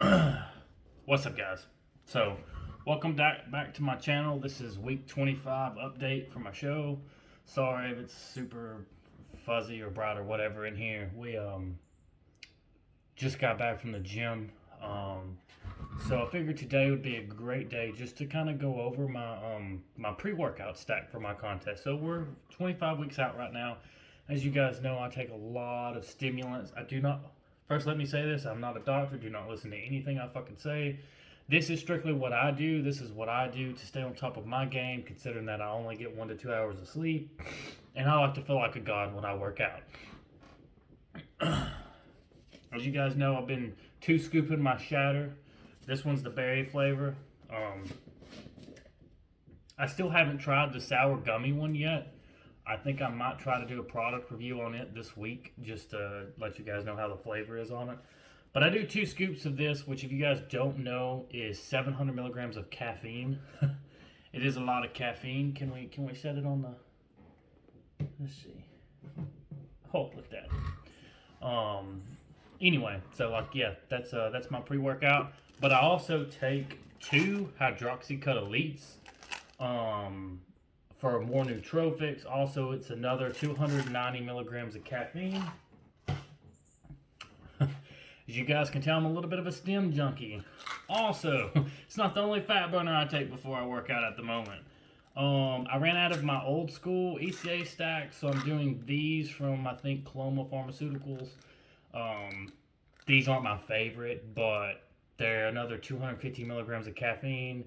What's up, guys? So, welcome back to my channel. This is week 25 update for my show. Sorry if it's super fuzzy or bright or whatever in here. We just got back from the gym. So I figured today would be a great day just to kind of go over my pre-workout stack for my contest. So we're 25 weeks out right now. As you guys know, I take a lot of stimulants. I do not. First, let me say this: I'm not a doctor. Do not listen to anything I fucking say. This is strictly what I do. This is what I do to stay on top of my game, considering that I only get 1 to 2 hours of sleep, and I like to feel like a god when I work out. As you guys know, I've been 2-scooping my shatter. This one's the berry flavor. I still haven't tried the sour gummy one yet. I think I might try to do a product review on it this week, just to let you guys know how the flavor is on it. But I do 2 scoops of this, which if you guys don't know is 700 milligrams of caffeine. It is a lot of caffeine. Can we set it on the? Let's see. Oh, look at that. Anyway, so that's my pre-workout. But I also take 2 hydroxycut elites. For more nootropics. Also, it's another 290 milligrams of caffeine. As you guys can tell, I'm a little bit of a stim junkie. Also, it's not the only fat burner I take before I work out at the moment. I ran out of my old school ECA stack, so I'm doing these from, I think, Coloma Pharmaceuticals. These aren't my favorite, but they're another 250 milligrams of caffeine.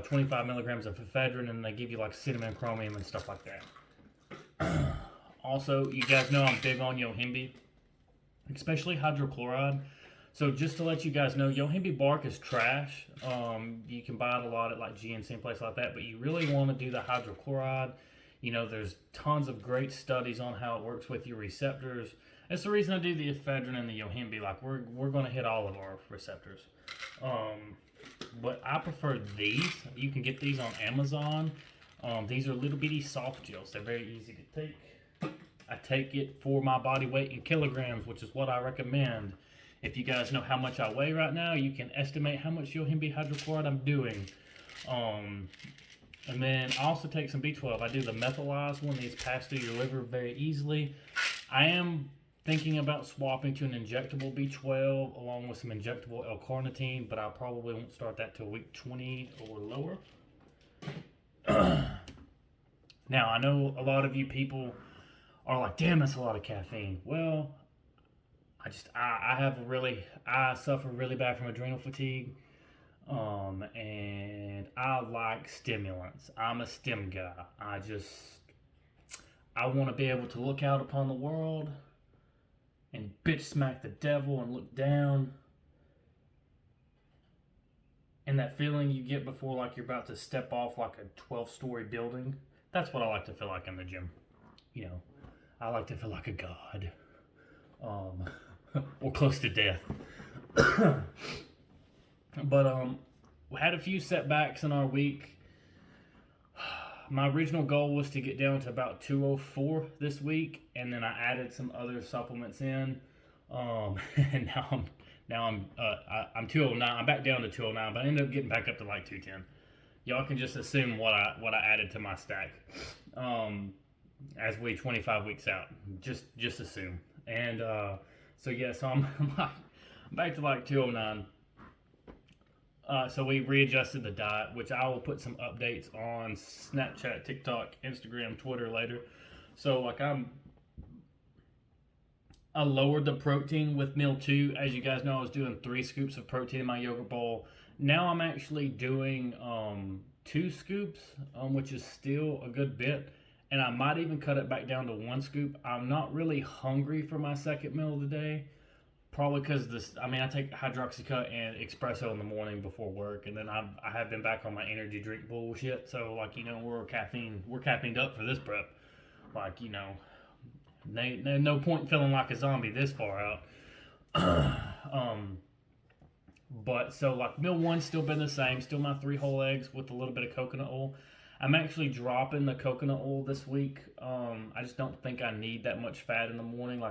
25 milligrams of ephedrine, and they give you like cinnamon, chromium, and stuff like that. Also, you guys know I'm big on yohimbe, especially hydrochloride. So just to let you guys know, yohimbe bark is trash. You can buy it a lot at like GNC and places like that, but you really want to do the hydrochloride. You know, there's tons of great studies on how it works with your receptors. That's the reason I do the ephedrine and the yohimbe. Like we're going to hit all of our receptors. But I prefer these. You can get these on Amazon. These are little bitty soft gels. They're very easy to take. I take it for my body weight in kilograms, which is what I recommend. If you guys know how much I weigh right now, you can estimate how much yohimbe hydrochloride I'm doing. And then I also take some B12. I do the methylized one. These pass through your liver very easily. I am thinking about swapping to an injectable B12 along with some injectable L-carnitine, but I probably won't start that till week 20 or lower. Now, I know a lot of you people are like, damn, that's a lot of caffeine. Well, I suffer really bad from adrenal fatigue, and I like stimulants. I'm a stim guy. I want to be able to look out upon the world and bitch smack the devil and look down. And that feeling you get before like you're about to step off like a 12-story building. That's what I like to feel like in the gym. You know, I like to feel like a god. Or close to death. But we had a few setbacks in our week. My original goal was to get down to about 204 this week, and then I added some other supplements in. And I'm 209. I'm back down to 209, but I ended up getting back up to like 210. Y'all can just assume what I added to my stack. As we 25 weeks out, just assume. And so I'm back to like 209. So we readjusted the diet, which I will put some updates on Snapchat, TikTok, Instagram, Twitter later. So like I lowered the protein with meal 2. As you guys know, I was doing 3 scoops of protein in my yogurt bowl. Now I'm actually doing 2 scoops, which is still a good bit. And I might even cut it back down to 1 scoop. I'm not really hungry for my second meal today. Probably because I take hydroxycut and espresso in the morning before work, and then I have been back on my energy drink bullshit. So like, you know, we're caffeined up for this prep. Like, you know, no point feeling like a zombie this far out. But so like meal 1's still been the same, still my 3 whole eggs with a little bit of coconut oil. I'm actually dropping the coconut oil this week. I just don't think I need that much fat in the morning.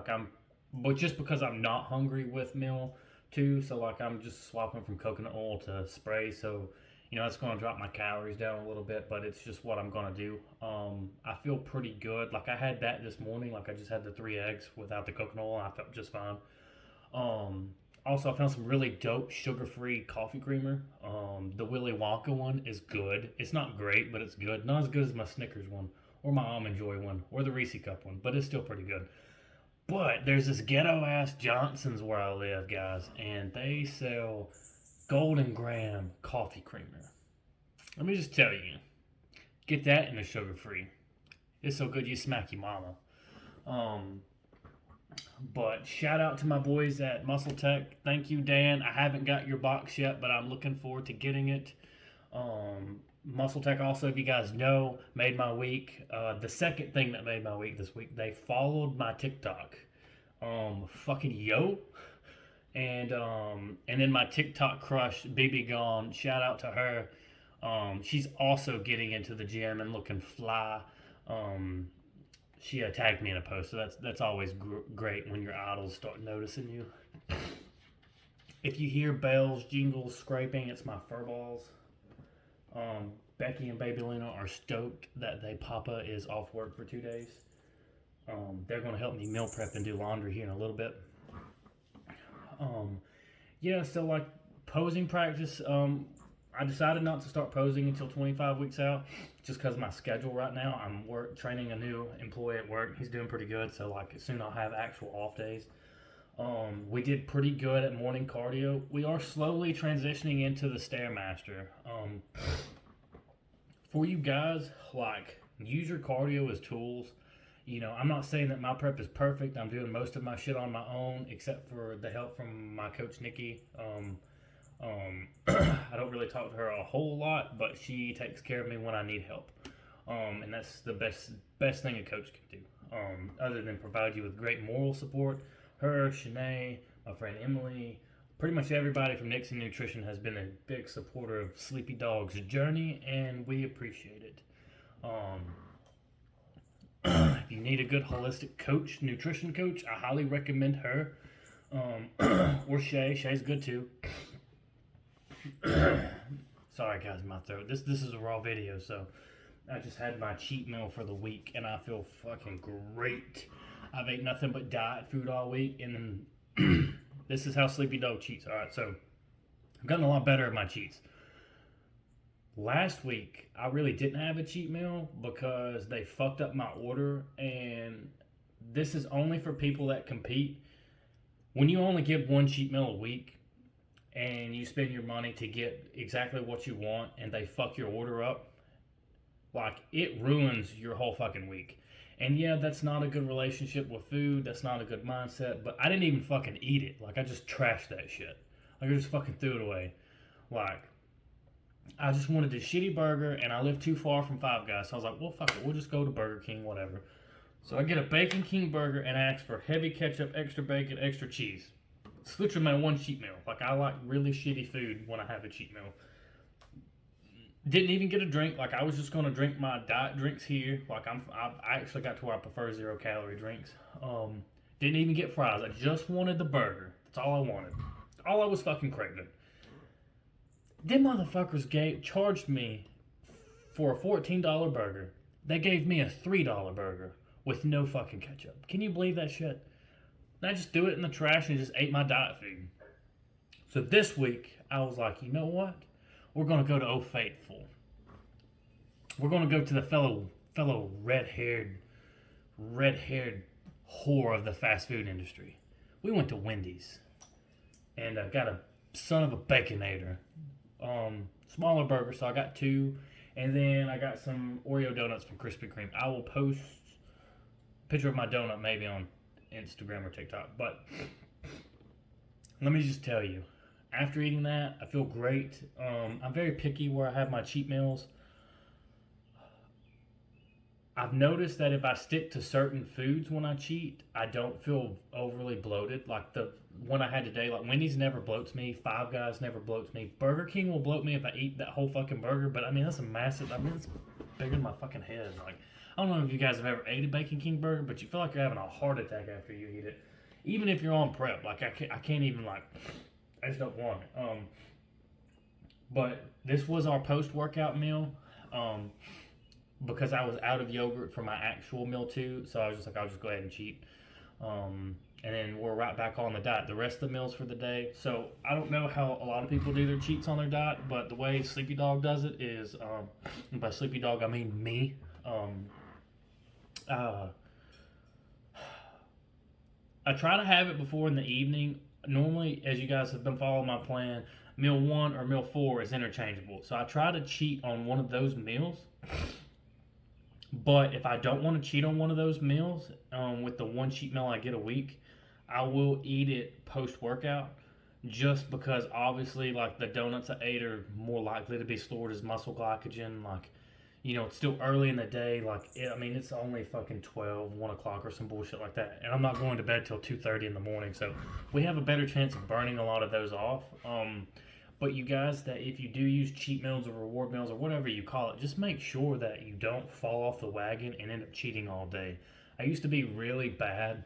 But just because I'm not hungry with meal too. So like I'm just swapping from coconut oil to spray. So it's going to drop my calories down a little bit, but it's just what I'm going to do. I feel pretty good. Like I had that this morning. Like I just had the 3 eggs without the coconut oil. And I felt just fine. Also, I found some really dope sugar-free coffee creamer. The Willy Wonka one is good. It's not great, but it's good. Not as good as my Snickers one, or my Almond Joy one, or the Reese Cup one, but it's still pretty good. But there's this ghetto-ass Johnson's where I live, guys, and they sell Golden Graham coffee creamer. Let me just tell you, get that in a sugar-free. It's so good you smack your mama. But shout out to my boys at Muscle Tech. Thank you, Dan. I haven't got your box yet, but I'm looking forward to getting it. Muscle Tech also, if you guys know, made my week. The second thing that made my week this week, they followed my TikTok. Fucking yo. And then my TikTok crush, BB Gone, shout out to her. She's also getting into the gym and looking fly. She tagged me in a post, so that's always great when your idols start noticing you. If you hear bells, jingles, scraping, it's my fur balls. Becky and Baby Luna are stoked that Papa is off work for 2 days. They're going to help me meal prep and do laundry here in a little bit. Yeah, so like posing practice, I decided not to start posing until 25 weeks out, just because of my schedule right now. I'm training a new employee at work. He's doing pretty good, so like soon I'll have actual off days. We did pretty good at morning cardio. We are slowly transitioning into the Stairmaster. For you guys, like, use your cardio as tools. I'm not saying that my prep is perfect. I'm doing most of my shit on my own, except for the help from my coach, Nikki. I don't really talk to her a whole lot, but she takes care of me when I need help. And that's the best thing a coach can do. Other than provide you with great moral support. Her, Shanae, my friend Emily, pretty much everybody from Nixon Nutrition has been a big supporter of Sleepy Dog's journey, and we appreciate it. If you need a good holistic coach, nutrition coach, I highly recommend her. Or Shay. Shay's good too. Sorry guys, my throat. This is a raw video, so I just had my cheat meal for the week and I feel fucking great. I've ate nothing but diet food all week, and then this is how Sleepy Dog cheats. Alright, so I've gotten a lot better at my cheats. Last week, I really didn't have a cheat meal because they fucked up my order, and this is only for people that compete. When you only give one cheat meal a week, and you spend your money to get exactly what you want, and they fuck your order up, like, it ruins your whole fucking week. And yeah, that's not a good relationship with food, that's not a good mindset, but I didn't even fucking eat it. Like, I just trashed that shit. Like, I just fucking threw it away. Like, I just wanted a shitty burger, and I live too far from Five Guys, so I was like, well, fuck it, we'll just go to Burger King, whatever. So I get a Bacon King burger, and I ask for heavy ketchup, extra bacon, extra cheese. It's literally my one cheat meal. Like, I like really shitty food when I have a cheat meal. Didn't even get a drink. Like, I was just going to drink my diet drinks here. Like, I actually got to where I prefer 0-calorie drinks. Didn't even get fries. I just wanted the burger. That's all I wanted. All I was fucking craving. Them motherfuckers charged me for a $14 burger. They gave me a $3 burger with no fucking ketchup. Can you believe that shit? And I just threw it in the trash and just ate my diet food. So this week, I was like, you know what? We're going to go to Oh Faithful. We're going to go to the fellow red-haired whore of the fast food industry. We went to Wendy's and got a son of a Baconator. Smaller burger, so I got 2. And then I got some Oreo donuts from Krispy Kreme. I will post a picture of my donut maybe on Instagram or TikTok. But let me just tell you, after eating that, I feel great. I'm very picky where I have my cheat meals. I've noticed that if I stick to certain foods when I cheat, I don't feel overly bloated. Like the one I had today, like Wendy's never bloats me. Five Guys never bloats me. Burger King will bloat me if I eat that whole fucking burger. But I mean, that's a massive, it's bigger than my fucking head. Like, I don't know if you guys have ever ate a Bacon King burger, but you feel like you're having a heart attack after you eat it. Even if you're on prep, like I can't even like, I just don't want it. But this was our post-workout meal. Um, because I was out of yogurt for my actual meal too, so I was just like, I'll just go ahead and cheat. And then we're right back on the diet. The rest of the meals for the day. So I don't know how a lot of people do their cheats on their diet, but the way Sleepy Dog does it is, and by Sleepy Dog I mean me. Uh, I try to have it before in the evening. Normally, as you guys have been following my plan, meal 1 or meal 4 is interchangeable. So I try to cheat on one of those meals. But if I don't want to cheat on one of those meals, with the one cheat meal I get a week, I will eat it post workout, just because obviously, like, the donuts I ate are more likely to be stored as muscle glycogen. Like, it's still early in the day. Like, I mean, it's only fucking 12, 1 o'clock or some bullshit like that. And I'm not going to bed till 2:30 in the morning. So we have a better chance of burning a lot of those off. But you guys, that if you do use cheat meals or reward meals or whatever you call it, just make sure that you don't fall off the wagon and end up cheating all day. I used to be really bad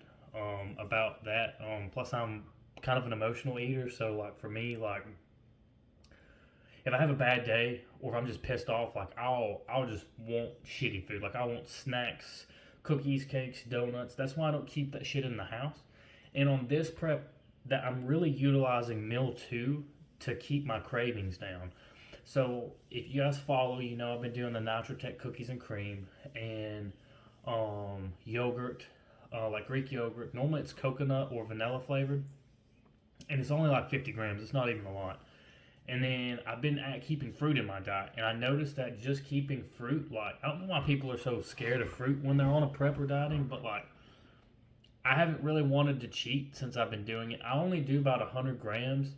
about that. Plus, I'm kind of an emotional eater. So, like, for me, like, if I have a bad day or if I'm just pissed off, like, I'll just want shitty food. Like, I want snacks, cookies, cakes, donuts. That's why I don't keep that shit in the house. And on this prep, that I'm really utilizing meal 2 to keep my cravings down. So if you guys follow, I've been doing the Nitro-Tech cookies and cream and yogurt, like Greek yogurt. Normally it's coconut or vanilla flavored, and it's only like 50 grams. It's not even a lot. And then I've been keeping fruit in my diet, and I noticed that just keeping fruit, like, I don't know why people are so scared of fruit when they're on a prep or dieting, but, like, I haven't really wanted to cheat since I've been doing it. I only do about 100 grams,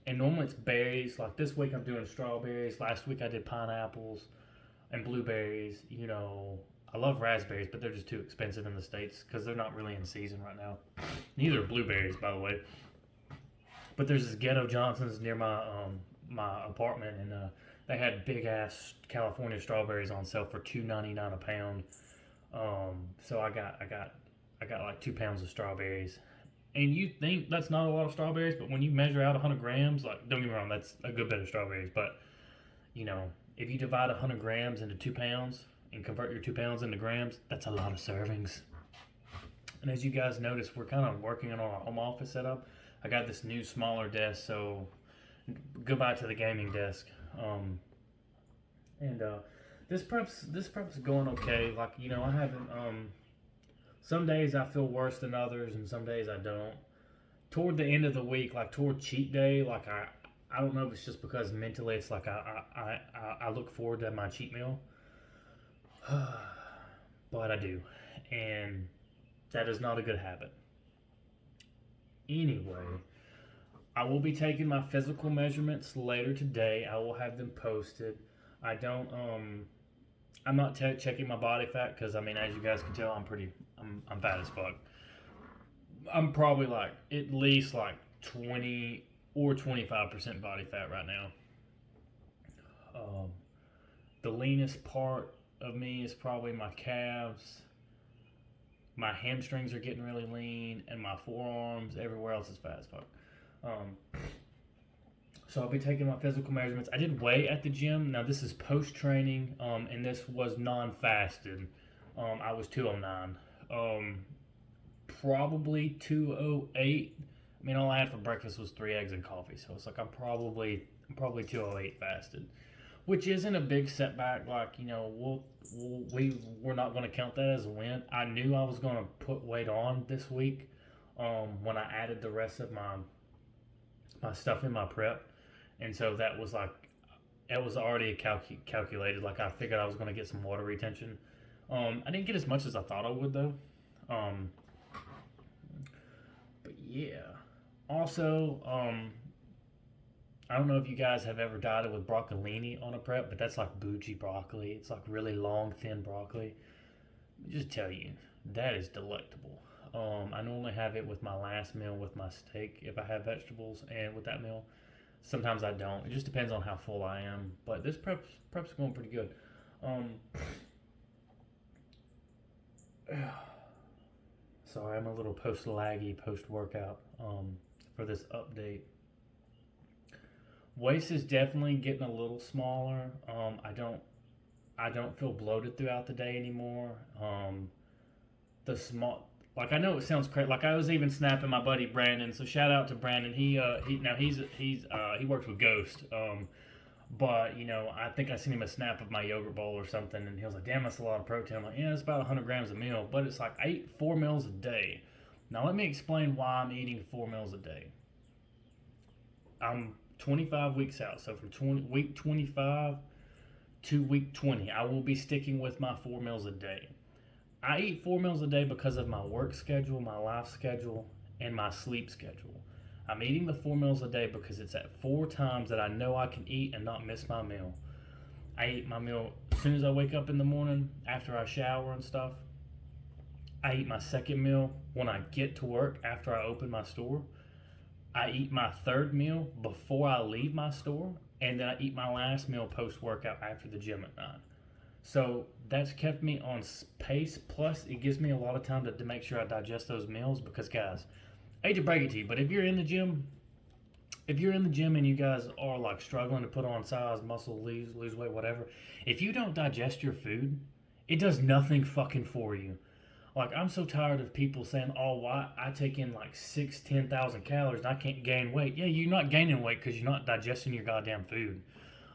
and normally it's berries. Like, this week I'm doing strawberries. Last week I did pineapples and blueberries. I love raspberries, but they're just too expensive in the States because they're not really in season right now. Neither are blueberries, by the way. But there's this Ghetto Johnson's near my apartment, and they had big ass California strawberries on sale for $2.99 a pound. So I got like 2 pounds of strawberries. And you think that's not a lot of strawberries, but when you measure out 100 grams, like, don't get me wrong, that's a good bit of strawberries. But, if you divide 100 grams into 2 pounds and convert your 2 pounds into grams, that's a lot of servings. And as you guys notice, we're kind of working on our home office setup. I got this new smaller desk, so goodbye to the gaming desk. And this prep's going okay. Like, I haven't. Some days I feel worse than others, and some days I don't. Toward the end of the week, like toward cheat day, like I don't know if it's just because mentally it's like I look forward to my cheat meal, but I do, and that is not a good habit. Anyway, I will be taking my physical measurements later today. I will have them posted. I'm not checking my body fat because, I mean, as you guys can tell, I'm fat as fuck. I'm probably like at least like 20 or 25% body fat right now. The leanest part of me is probably my calves. My hamstrings are getting really lean, and my forearms. Everywhere else is fat as fuck. So I'll be taking my physical measurements. I did weigh at the gym. Now this is post training, and this was non-fasted. I was 209. Probably 208. I mean, all I had for breakfast was 3 eggs and coffee, so it's like I'm probably 208 fasted, which isn't a big setback. Like, we're not going to count that as a win. I knew I was going to put weight on this week when I added the rest of my stuff in my prep, and so that was like, it was already calculated. Like, I figured I was going to get some water retention. I didn't get as much as I thought I would, though. But yeah. Also, I don't know if you guys have ever dieted with broccolini on a prep, but that's like bougie broccoli. It's like really long, thin broccoli. Let me just tell you, that is delectable. I normally have it with my last meal with my steak if I have vegetables, and with that meal. Sometimes I don't. It just depends on how full I am. But this prep's going pretty good. Sorry, I'm a little post-laggy, post-workout for this update. Waist is definitely getting a little smaller. I don't feel bloated throughout the day anymore. The small like I know it sounds crazy. Like I was even snapping my buddy Brandon. So shout out to Brandon. He now he works with Ghost. But I think I seen him a snap of my yogurt bowl or something, and he was like, "Damn, that's a lot of protein." I'm like, "Yeah, it's about 100 grams a meal." But it's like I eat 4 meals a day. Now let me explain why I'm eating 4 meals a day. I'm 25 weeks out, so from week 25 to week 20, I will be sticking with my 4 meals a day. I eat 4 meals a day because of my work schedule, my life schedule, and my sleep schedule. I'm eating the 4 meals a day because it's at 4 times that I know I can eat and not miss my meal. I eat my meal as soon as I wake up in the morning, after I shower and stuff. I eat my second meal when I get to work after I open my store. I eat my third meal before I leave my store, and then I eat my last meal post workout after the gym at 9. So that's kept me on pace. Plus, it gives me a lot of time to make sure I digest those meals. Because, guys, I hate to break it to you, but if you're in the gym, and you guys are like struggling to put on size, muscle, lose weight, whatever, if you don't digest your food, it does nothing fucking for you. Like, I'm so tired of people saying, "Oh, why I take in like 10,000 calories and I can't gain weight." Yeah, you're not gaining weight because you're not digesting your goddamn food.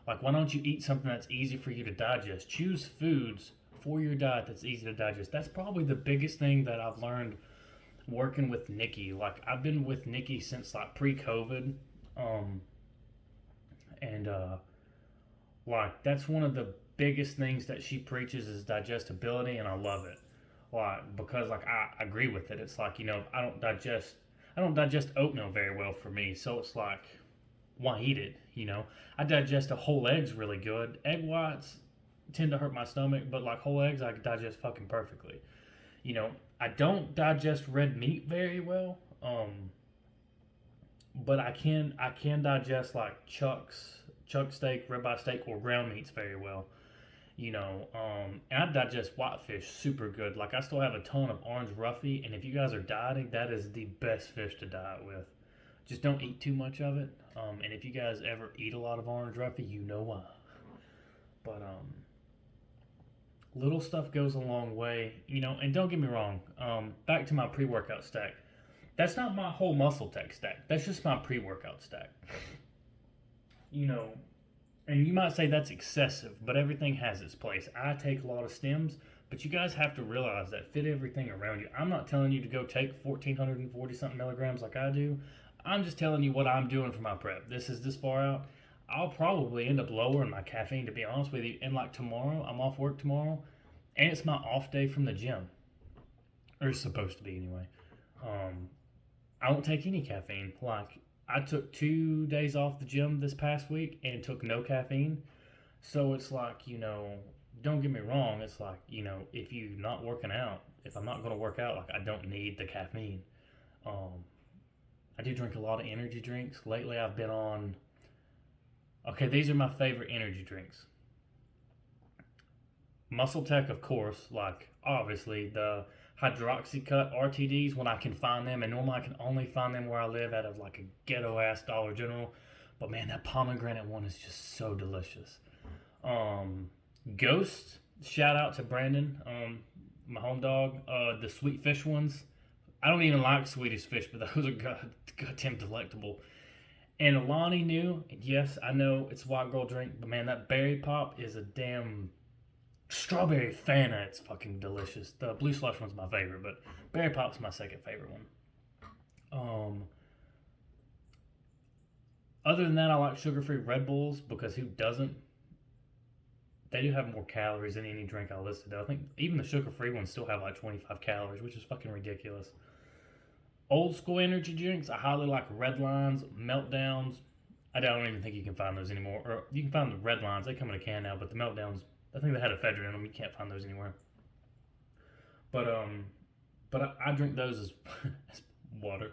Like, why don't you eat something that's easy for you to digest? Choose foods for your diet that's easy to digest. That's probably the biggest thing that I've learned working with Nikki. Like, I've been with Nikki since like pre-COVID, and like that's one of the biggest things that she preaches is digestibility, and I love it. Like because like I agree with it. It's like I don't digest oatmeal very well for me, so it's like why eat it? I digest a whole eggs really good. Egg whites tend to hurt my stomach, but like whole eggs I can digest fucking perfectly. You know, I don't digest red meat very well. But I can digest like chuck steak, ribeye steak, or ground meats very well. And I digest whitefish super good. Like I still have a ton of orange roughy, and if you guys are dieting, that is the best fish to diet with. Just don't eat too much of it. And if you guys ever eat a lot of orange roughy, you know why. But little stuff goes a long way, And don't get me wrong. Back to my pre-workout stack. That's not my whole muscle tech stack. That's just my pre-workout stack. You know, and you might say that's excessive, but everything has its place. I take a lot of stems, but you guys have to realize that fit everything around you. I'm not telling you to go take 1,440 something milligrams like I do. I'm just telling you what I'm doing for my prep. This is this far out. I'll probably end up lowering my caffeine, to be honest with you. And like tomorrow, I'm off work tomorrow, and it's my off day from the gym, or it's supposed to be anyway. I don't take any caffeine. Like I took 2 days off the gym this past week and took no caffeine. So it's like, don't get me wrong. It's like, if you're not working out, if I'm not going to work out, like I don't need the caffeine. I do drink a lot of energy drinks. Lately I've been on, okay, these are my favorite energy drinks. Muscle Tech, of course, like obviously the Hydroxycut RTDs when I can find them, and normally I can only find them where I live out of like a ghetto ass Dollar General. But man, that pomegranate one is just so delicious. Ghost, shout out to Brandon, my home dog. The sweet fish ones. I don't even like Swedish fish, but those are goddamn delectable. And Alani knew, yes, I know it's a white girl drink, but man, that berry pop is a damn strawberry Fanta. It's fucking delicious. The blue slush one's my favorite, but berry pop's my second favorite one. Other than that, I like sugar-free Red Bulls because who doesn't? They do have more calories than any drink I listed. I think even the sugar-free ones still have like 25 calories, which is fucking ridiculous. Old school energy drinks, I highly like Red Lines, Meltdowns. I don't even think you can find those anymore. Or you can find the Red Lines, they come in a can now, but the Meltdowns, I think they had ephedrine in them. You can't find those anywhere. But I drink those as water.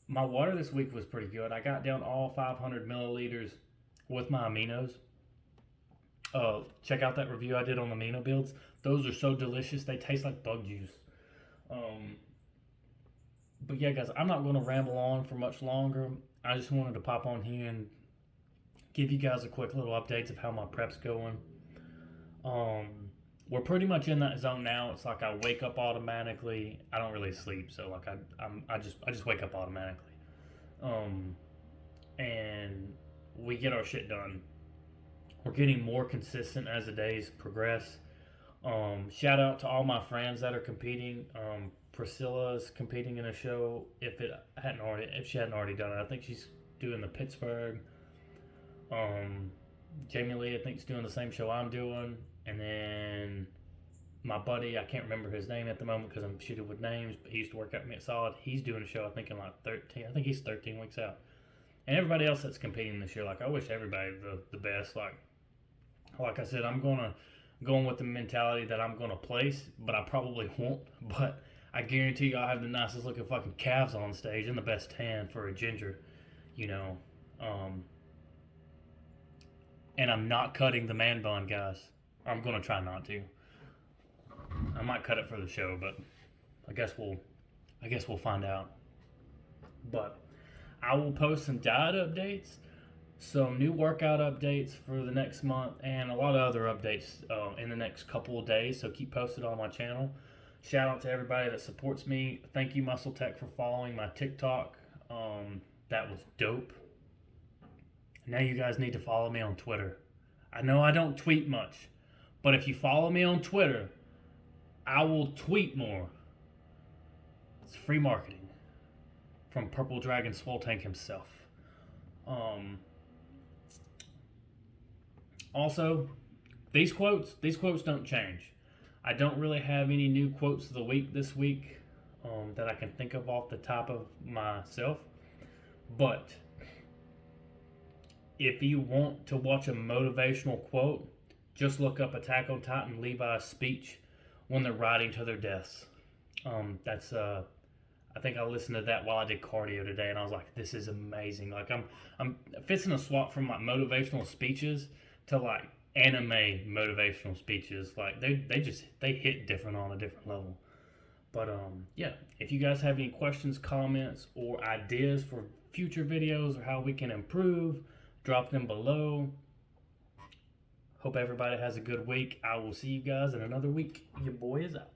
My water this week was pretty good. I got down all 500 milliliters with my aminos. Check out that review I did on the amino builds. Those are so delicious. They taste like bug juice. But yeah, guys, I'm not going to ramble on for much longer. I just wanted to pop on here and give you guys a quick little updates of how my prep's going. We're pretty much in that zone now. It's like I wake up automatically. I don't really sleep, so like I just wake up automatically. And we get our shit done. We're getting more consistent as the days progress. Shout out to all my friends that are competing. Priscilla's competing in a show. If she hadn't already done it, I think she's doing the Pittsburgh. Jamie Lee, I think, is doing the same show I'm doing, and then my buddy, I can't remember his name at the moment because I'm shooting with names, but he used to work at me at Solid. He's doing a show, I think, in like 13. I think he's 13 weeks out, and everybody else that's competing this year. Like, I wish everybody the best. Like I said, I'm going with the mentality that I'm gonna place, but I probably won't. But I guarantee you, I'll have the nicest looking fucking calves on stage and the best tan for a ginger, you know. And I'm not cutting the man bun, guys. I'm gonna try not to. I might cut it for the show, but I guess we'll find out. But I will post some diet updates, some new workout updates for the next month, and a lot of other updates in the next couple of days. So keep posted on my channel. Shout out to everybody that supports me. Thank you, Muscle Tech, for following my TikTok. That was dope. Now you guys need to follow me on Twitter. I know I don't tweet much, but if you follow me on Twitter, I will tweet more. It's free marketing from Purple Dragon Swole Tank himself. Also, these quotes don't change. I don't really have any new quotes of the week this week that I can think of off the top of myself, but if you want to watch a motivational quote, just look up Attack on Titan Levi's speech when they're riding to their deaths. I think I listened to that while I did cardio today, and I was like, this is amazing. Like, I'm fixing a swap from like motivational speeches to like anime motivational speeches. Like, they hit different on a different level. But yeah, if you guys have any questions, comments, or ideas for future videos or how we can improve, drop them below. Hope everybody has a good week. I will see you guys in another week. Your boy is out.